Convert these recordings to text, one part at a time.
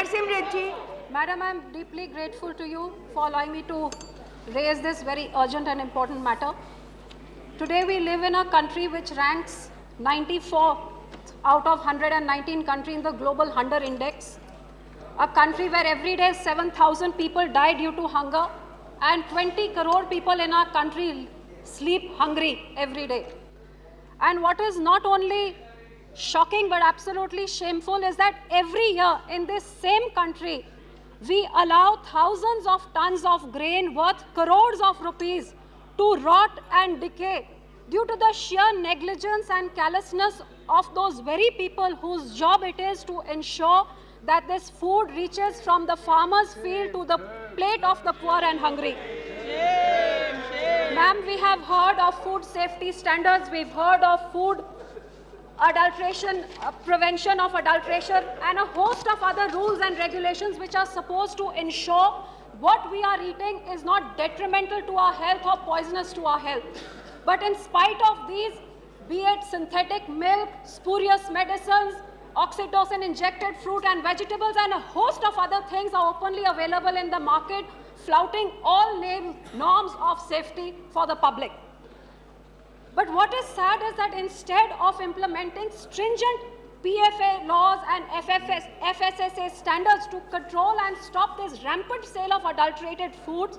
Harsimrat ji. Madam, I am deeply grateful to you for allowing me to raise this very urgent and important matter. Today we live in a country which ranks 94 out of 119 countries in the Global Hunger Index. A country where every day 7,000 people die due to hunger and 20 crore people in our country sleep hungry every day. And what is not only shocking but absolutely shameful is that every year in this same country, we allow thousands of tons of grain worth crores of rupees to rot and decay due to the sheer negligence and callousness of those very people whose job it is to ensure that this food reaches from the farmer's field to the plate of the poor and hungry. Ma'am, we have heard of food safety standards, we've heard of food adulteration, prevention of adulteration, and a host of other rules and regulations which are supposed to ensure what we are eating is not detrimental to our health or poisonous to our health. But in spite of these, be it synthetic milk, spurious medicines, oxytocin injected fruit and vegetables, and a host of other things are openly available in the market, flouting all norms of safety for the public. But what is sad is that instead of implementing stringent PFA laws and FSSA standards to control and stop this rampant sale of adulterated foods,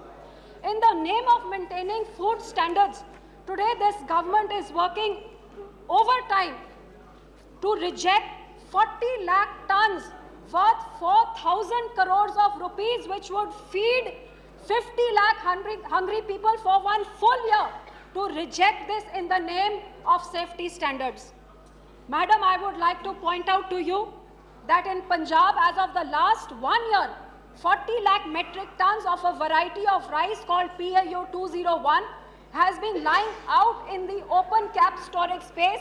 in the name of maintaining food standards, today this government is working overtime to reject 40 lakh tons worth 4,000 crores of rupees, which would feed 50 lakh hungry people for one full year, to reject this in the name of safety standards. Madam, I would like to point out to you that in Punjab, as of the last 1 year, 40 lakh metric tons of a variety of rice called PAU 201 has been lying out in the open cap storage space,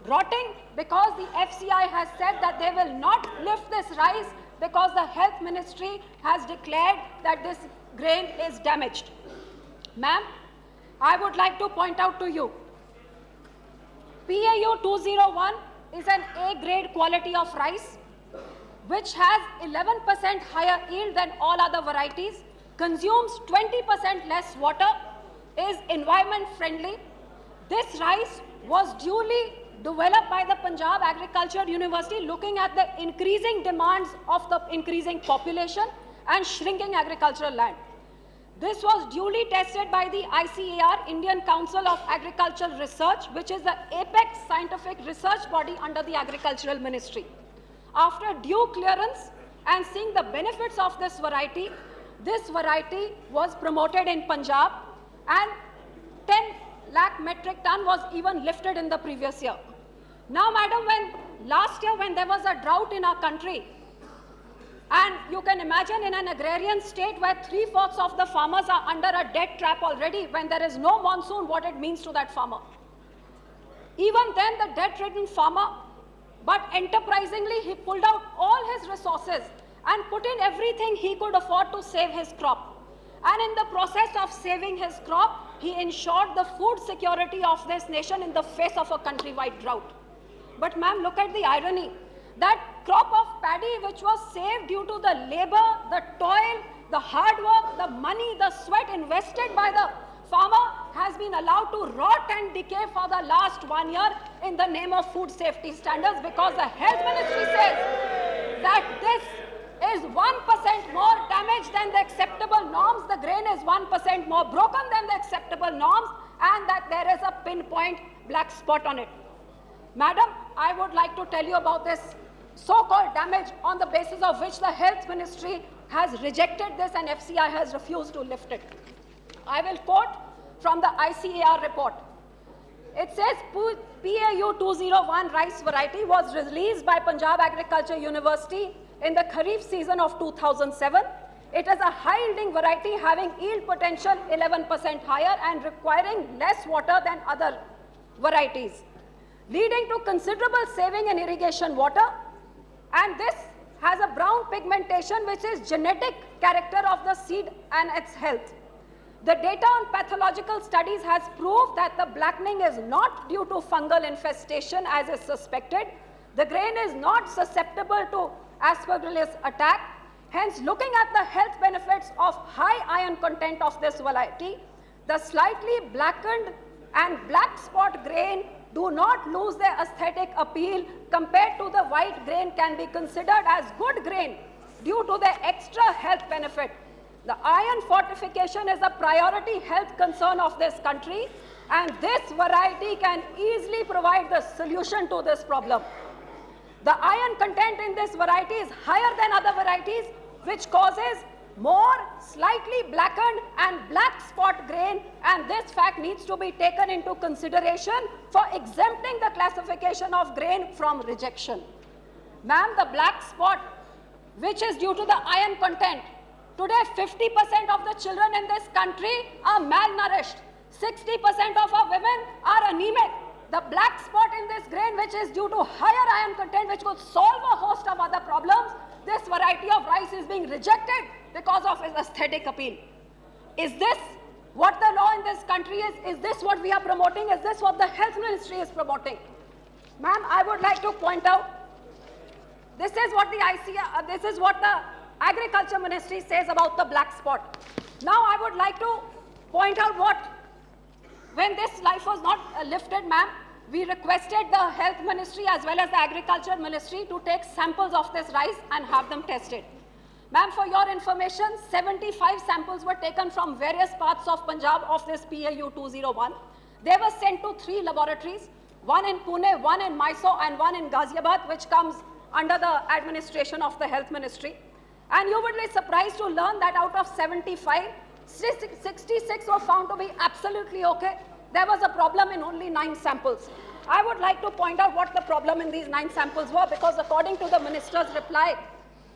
rotting, because the FCI has said that they will not lift this rice because the health ministry has declared that this grain is damaged. Ma'am, I would like to point out to you, PAU 201 is an A-grade quality of rice, which has 11% higher yield than all other varieties, consumes 20% less water, is environment friendly. This rice was duly developed by the Punjab Agriculture University, looking at the increasing demands of the increasing population and shrinking agricultural land. This was duly tested by the ICAR, Indian Council of Agricultural Research, which is the apex scientific research body under the Agricultural Ministry. After due clearance and seeing the benefits of this variety was promoted in Punjab, and 10 lakh metric ton was even lifted in the previous year. Now, madam, last year when there was a drought in our country, and you can imagine in an agrarian state where 3/4 of the farmers are under a debt trap already, when there is no monsoon, what it means to that farmer. Even then, the debt-ridden farmer, but enterprisingly, he pulled out all his resources and put in everything he could afford to save his crop. And in the process of saving his crop, he ensured the food security of this nation in the face of a countrywide drought. But ma'am, look at the irony. That crop of paddy which was saved due to the labor, the toil, the hard work, the money, the sweat invested by the farmer has been allowed to rot and decay for the last 1 year in the name of food safety standards, because the health ministry says that this is 1% more damaged than the acceptable norms, the grain is 1% more broken than the acceptable norms, and that there is a pinpoint black spot on it. Madam, I would like to tell you about this so-called damage on the basis of which the health ministry has rejected this and FCI has refused to lift it. I will quote from the ICAR report. It says PAU 201 rice variety was released by Punjab Agriculture University in the Kharif season of 2007. It is a high-yielding variety having yield potential 11% higher and requiring less water than other varieties, leading to considerable saving in irrigation water. And this has a brown pigmentation which is genetic character of the seed and its health. The data on pathological studies has proved that the blackening is not due to fungal infestation as is suspected. The grain is not susceptible to Aspergillus attack, Hence, looking at the health benefits of high iron content of this variety, the slightly blackened and black spot grain do not lose their aesthetic appeal compared to the white grain can be considered as good grain due to their extra health benefit. The iron fortification is a priority health concern of this country, and this variety can easily provide the solution to this problem. The iron content in this variety is higher than other varieties, which causes more slightly blackened and black spot grain, and this fact needs to be taken into consideration for exempting the classification of grain from rejection. Ma'am, the black spot, which is due to the iron content, today 50% of the children in this country are malnourished. 60% of our women are anemic. The black spot in this grain, which is due to higher iron content, which could solve a host of other problems, this variety of rice is being rejected because of its aesthetic appeal. Is this what the law in this country is? Is this what we are promoting? Is this what the health ministry is promoting? Ma'am, I would like to point out, this is what the agriculture ministry says about the black spot. Now I would like to point out when this life was not lifted, ma'am, we requested the health ministry as well as the agriculture ministry to take samples of this rice and have them tested. Ma'am, for your information, 75 samples were taken from various parts of Punjab of this PAU 201. They were sent to 3 laboratories, one in Pune, one in Mysore, and one in Ghaziabad, which comes under the administration of the health ministry. And you would be surprised to learn that out of 75, 66 were found to be absolutely okay. There was a problem in only 9 samples. I would like to point out what the problem in these 9 samples were, because according to the minister's reply,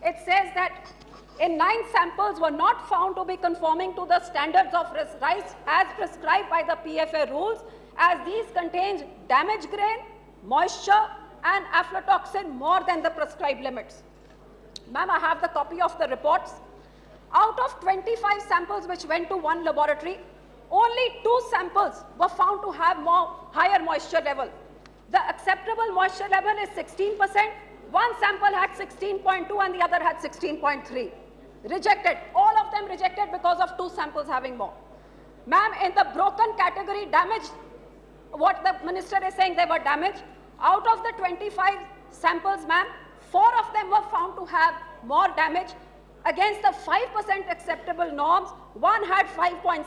it says that in 9 samples were not found to be conforming to the standards of rice as prescribed by the PFA rules, as these contain damaged grain, moisture, and aflatoxin more than the prescribed limits. Ma'am, I have the copy of the reports. Out of 25 samples which went to one laboratory, only 2 samples were found to have higher moisture level. The acceptable moisture level is 16%. One sample had 16.2 and the other had 16.3. Rejected. All of them rejected because of 2 samples having more. Ma'am, in the broken category, damaged, what the minister is saying, they were damaged. Out of the 25 samples, ma'am, 4 of them were found to have more damage against the 5% acceptable norms. One had 5.7,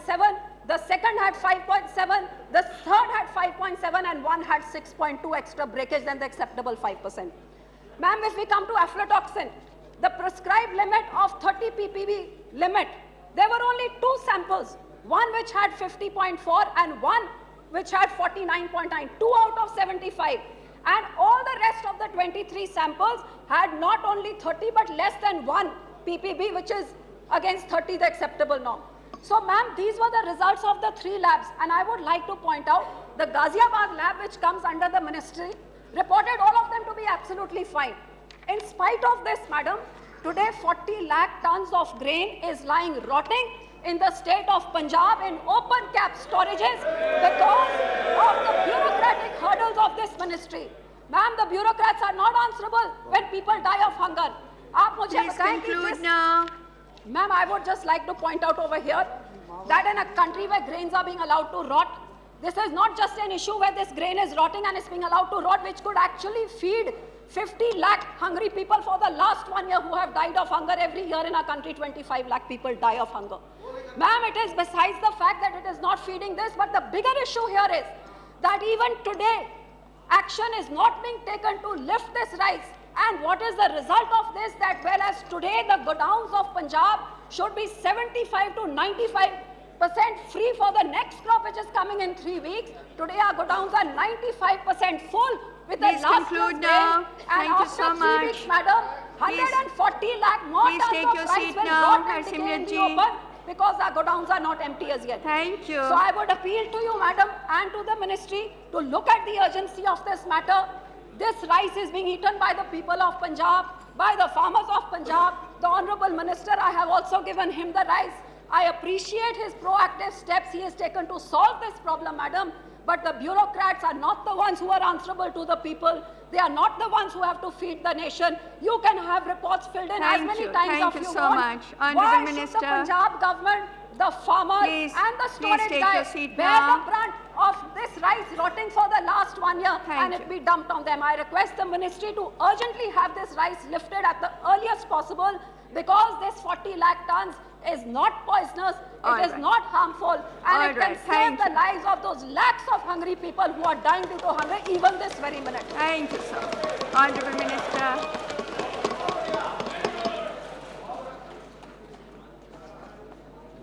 the second had 5.7, the third had 5.7, and one had 6.2 extra breakage than the acceptable 5%. Ma'am, if we come to aflatoxin, the prescribed limit of 30 ppb limit, there were only 2 samples, one which had 50.4 and one which had 49.9, 2 out of 75. And all the rest of the 23 samples had not only 30 but less than 1 ppb, which is against 30, the acceptable norm. So, ma'am, these were the results of the 3 labs, and I would like to point out the Ghaziabad lab, which comes under the ministry, reported all of them to be absolutely fine. In spite of this, madam, today 40 lakh tons of grain is lying rotting in the state of Punjab in open cap storages because of the bureaucratic hurdles of this ministry. Ma'am, the bureaucrats are not answerable when people die of hunger. Please conclude now. Ma'am, I would just like to point out over here that in a country where grains are being allowed to rot, this is not just an issue where this grain is rotting and is being allowed to rot, which could actually feed 50 lakh hungry people for the last 1 year who have died of hunger. Every year in our country, 25 lakh people die of hunger. Ma'am, it is besides the fact that it is not feeding this, but the bigger issue here is that even today, action is not being taken to lift this rice. And what is the result of this? That whereas today the godowns of Punjab should be 75 to 95% free for the next crop which is coming in 3 weeks, today our godowns are 95% full with the last year's grain. And after 3 weeks, madam, 140 lakh more tons of rice will rot and decay in the open because our godowns are not empty as yet. Thank you. So I would appeal to you, madam, and to the ministry to look at the urgency of this matter. This rice is being eaten by the people of Punjab, by the farmers of Punjab. The Honorable Minister, I have also given him the rice. I appreciate his proactive steps he has taken to solve this problem, madam. But the bureaucrats are not the ones who are answerable to the people. They are not the ones who have to feed the nation. You can have reports filled in as many times as you want. Thank you so much. Why Honourable should Minister. the Punjab government, the farmers and the storage take guy your seat bear now. the brunt of this rice rotting for the last 1 year Thank it you. be dumped on them? I request the ministry to urgently have this rice lifted at the earliest possible, because this 40 lakh tons is not poisonous, it is not harmful, and it can save the lives of those lakhs of hungry people who are dying due to hunger even this very minute. Thank you, sir. Honourable Minister.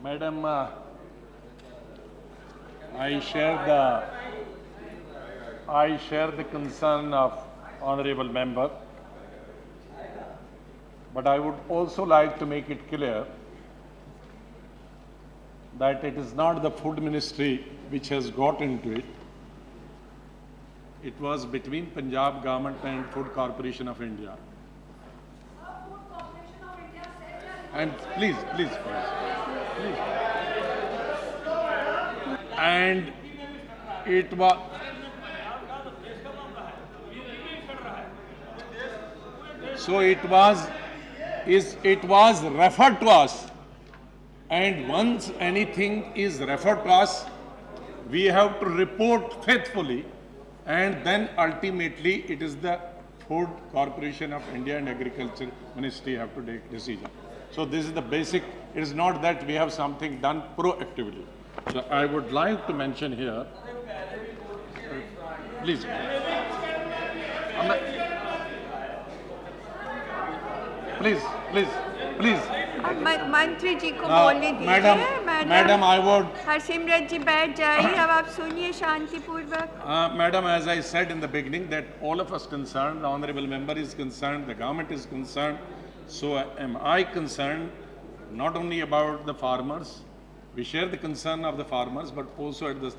Madam, I share the concern of honourable member, but I would also like to make it clear that it is not the food ministry which has got into it. It was between Punjab government and Food Corporation of India. And please. And it was referred to us, and once anything is referred to us, we have to report faithfully, and then ultimately it is the Food Corporation of India and Agriculture Ministry have to take decision. So this is the basic. It is not that we have something done proactively. So I would like to mention here, please. Please. मंत्री जी को बोलने दीजिए। Madam, I would. Harsimrat जी बैठ जाइए, अब आप सुनिए शांतिपूर्वक। Madam, as I said in the beginning, that all of us concerned, the honourable member is concerned, the government is concerned. So am I concerned not only about the farmers. We share the concern of the farmers, but also at the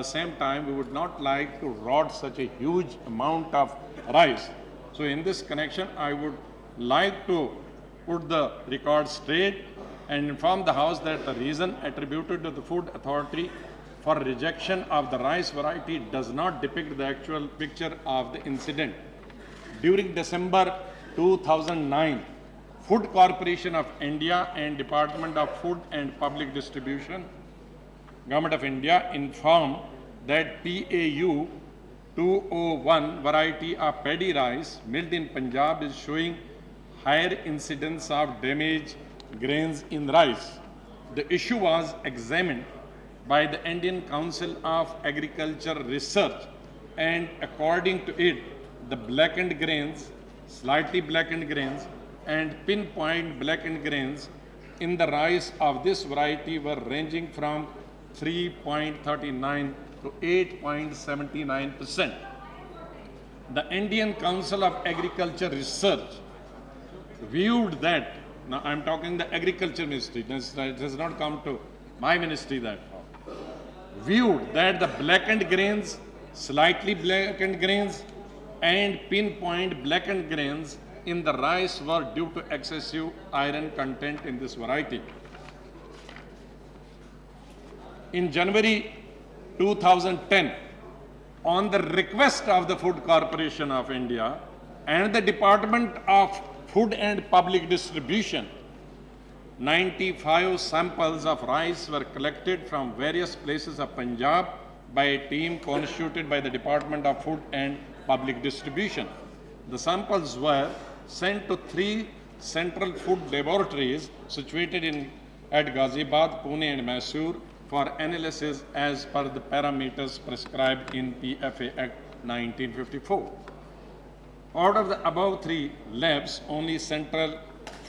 same time, we would not like to rot such a huge amount of rice. So in this connection, I would like to put the record straight and inform the House that the reason attributed to the Food Authority for rejection of the rice variety does not depict the actual picture of the incident. During December 2009, Food Corporation of India and Department of Food and Public Distribution, Government of India, informed that PAU 201 variety of paddy rice milled in Punjab is showing higher incidence of damaged grains in rice. The issue was examined by the Indian Council of Agriculture Research, and according to it, the blackened grains, slightly blackened grains, and pinpoint blackened grains in the rice of this variety were ranging from 3.39 to 8.79%. The Indian Council of Agriculture Research viewed that, now I'm talking the Agriculture Ministry, it has not come to my ministry that far, viewed that the blackened grains, slightly blackened grains, and pinpoint blackened grains in the rice were due to excessive iron content in this variety. In January 2010, on the request of the Food Corporation of India and the Department of Food and Public Distribution, 95 samples of rice were collected from various places of Punjab by a team constituted by the Department of Food and Public Distribution. The samples were sent to 3 central food laboratories situated at Ghaziabad, Pune and Mysore for analysis as per the parameters prescribed in PFA Act 1954. Out of the above 3 labs, only Central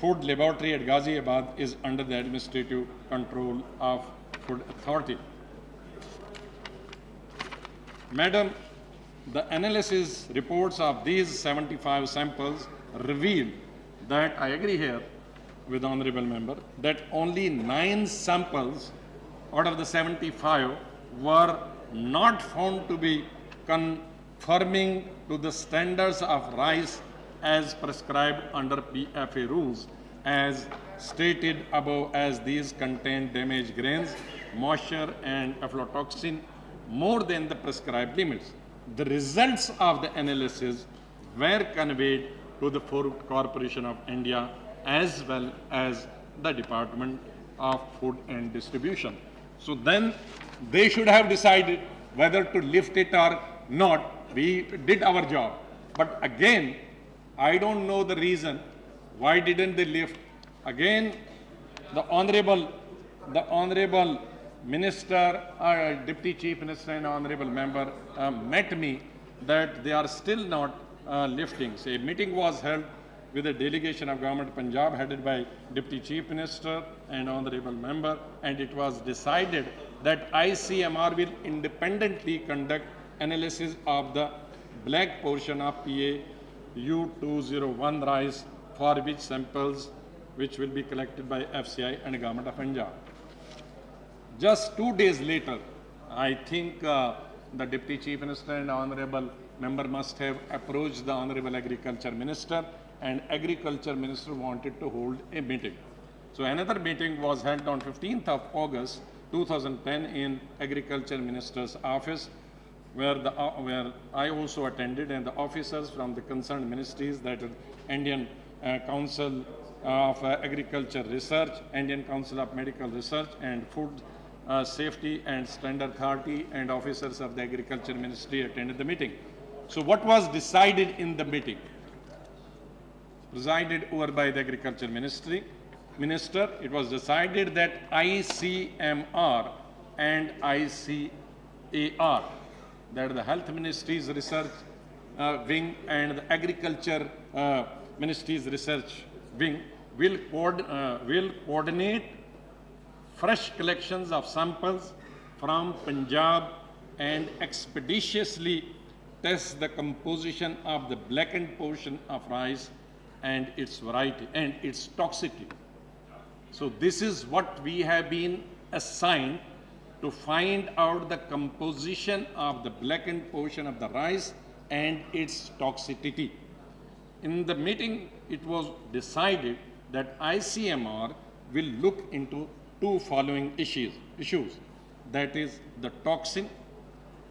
Food Laboratory at Ghaziabad is under the administrative control of Food Authority. Madam, the analysis reports of these 75 samples reveal that, I agree here with the Honourable Member, that only 9 samples out of the 75 were not found to be conforming to the standards of rice as prescribed under PFA rules, as stated above, as these contain damaged grains, moisture and aflatoxin, more than the prescribed limits. The results of the analysis were conveyed to the Food Corporation of India as well as the Department of Food and Distribution. So then they should have decided whether to lift it or not. We did our job. But again, I don't know the reason why didn't they lift. Again, the honorable minister, deputy chief minister and honorable member met me that they are still not lifting. So a meeting was held with a delegation of government of Punjab headed by deputy chief minister and honorable member, and it was decided that ICMR will independently conduct analysis of the black portion of PA U201 rice, for which samples which will be collected by FCI and government of Punjab. Just 2 days later, I think the deputy chief minister and honorable member must have approached the honorable agriculture minister, and agriculture minister wanted to hold a meeting. So another meeting was held on 15th of August 2010 in agriculture minister's office, where I also attended, and the officers from the concerned ministries, that is Indian Council of Agriculture Research, Indian Council of Medical Research, and Food Safety and Standard Authority, and officers of the Agriculture Ministry attended the meeting. So what was decided in the meeting? Presided over by the Agriculture Minister, it was decided that ICMR and ICAR, that is the Health Ministry's research wing and the Agriculture Ministry's research wing, will coordinate fresh collections of samples from Punjab and expeditiously test the composition of the blackened portion of rice and its variety and its toxicity. So this is what we have been assigned, to find out the composition of the blackened portion of the rice and its toxicity. In the meeting, it was decided that ICMR will look into two following issues. That is the toxin,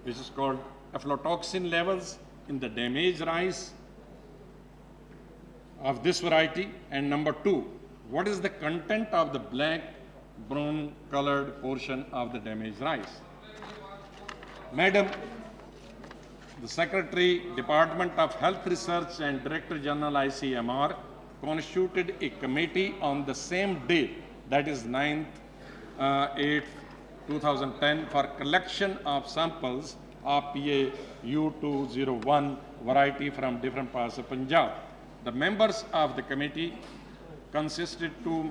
which is called aflatoxin levels in the damaged rice of this variety, and number two, what is the content of the black brown colored portion of the damaged rice. Madam, the Secretary, Department of Health Research and Director General ICMR constituted a committee on the same day, that is 9/8/2010, for collection of samples of PA U201 variety from different parts of Punjab. The members of the committee consisted two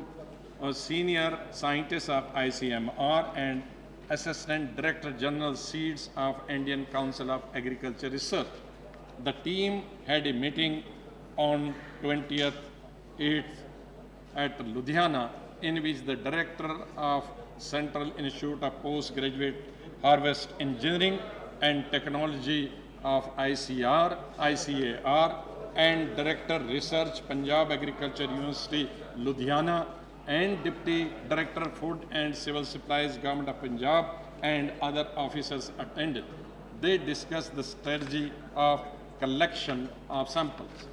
senior scientists of ICMR and Assistant Director General Seeds of Indian Council of Agriculture Research. The team had a meeting on 20th/8th at Ludhiana, in which the Director of Central Institute of Postgraduate Harvest Engineering and Technology of ICAR, and Director Research, Punjab Agriculture University, Ludhiana, and Deputy Director Food and Civil Supplies, Government of Punjab, and other officers attended. They discussed the strategy of collection of samples.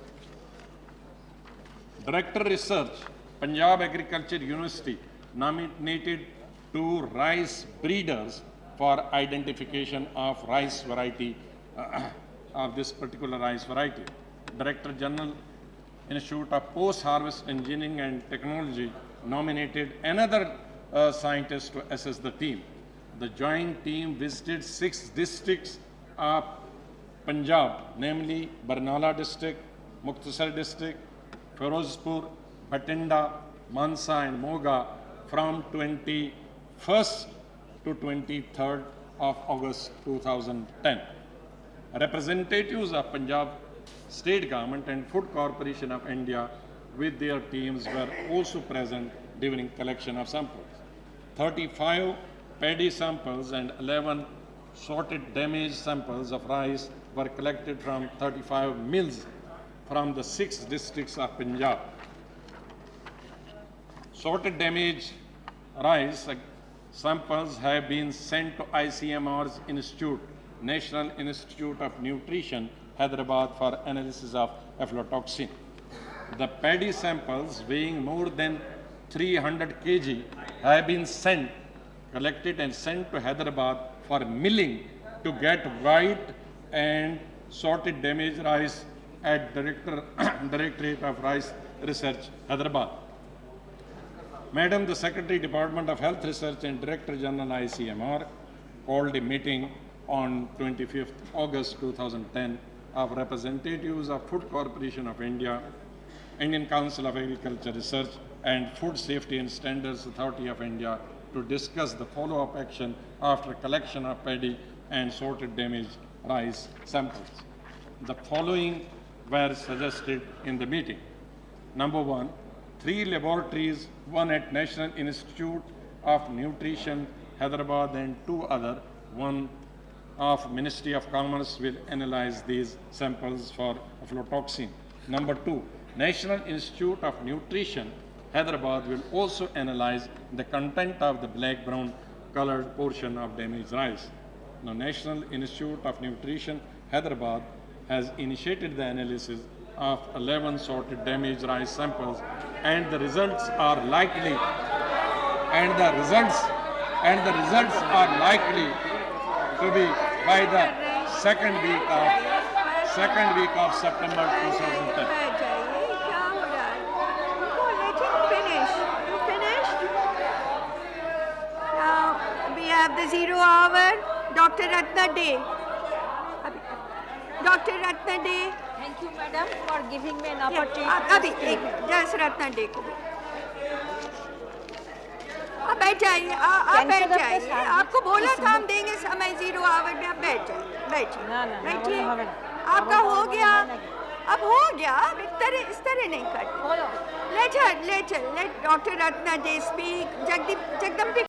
Director Research, Punjab Agriculture University, nominated 2 rice breeders for identification of rice variety, of this particular rice variety. Director General Institute of Post-Harvest Engineering and Technology nominated another scientist to assess the team. The joint team visited 6 districts of Punjab, namely Barnala district, Muktasar district, Firozpur, Bhatinda, Mansa and Moga from 21st to 23rd of August 2010. Representatives of Punjab State Government and Food Corporation of India with their teams were also present during collection of samples. 35 paddy samples and 11 sorted damaged samples of rice were collected from 35 mills from the 6 districts of Punjab. Sorted damaged rice samples have been sent to ICMR's Institute, National Institute of Nutrition, Hyderabad, for analysis of aflatoxin. The paddy samples weighing more than 300 kg have been collected and sent to Hyderabad for milling to get white and sorted damaged rice at Directorate of Rice Research, Hyderabad. Madam, the Secretary, Department of Health Research and Director General ICMR called a meeting on 25th August 2010 of representatives of Food Corporation of India, Indian Council of Agriculture Research and Food Safety and Standards Authority of India to discuss the follow-up action after collection of paddy and sorted damaged rice samples. The following were suggested in the meeting. Number one, 3 laboratories, one at National Institute of Nutrition, Hyderabad, and 2 other, one of Ministry of Commerce, will analyze these samples for aflatoxin. Number 2, National Institute of Nutrition, Hyderabad, will also analyze the content of the black-brown colored portion of damaged rice. Now, National Institute of Nutrition, Hyderabad, has initiated the analysis of 11 sorted damaged rice samples, and the results are likely to be by the second week of September 2010. बैठ जाइए, क्या हो रहा है? उनको let him finish. You finished? Now we have the 0 hour. Dr. Ratna Day. Dr. Ratna Day. Thank you, madam, for giving me an opportunity. अभी एक just Ratna day को आप बैठ जाइए, आप बैठ जाइए, आपको बोला था हम देंगे समय 0 आवर में, आप बैठ जाइए, बैठिए, आपका हो गया, अब हो गया, अब इस तरह नहीं करते। Let doctor Ratna De speak. Jagdambika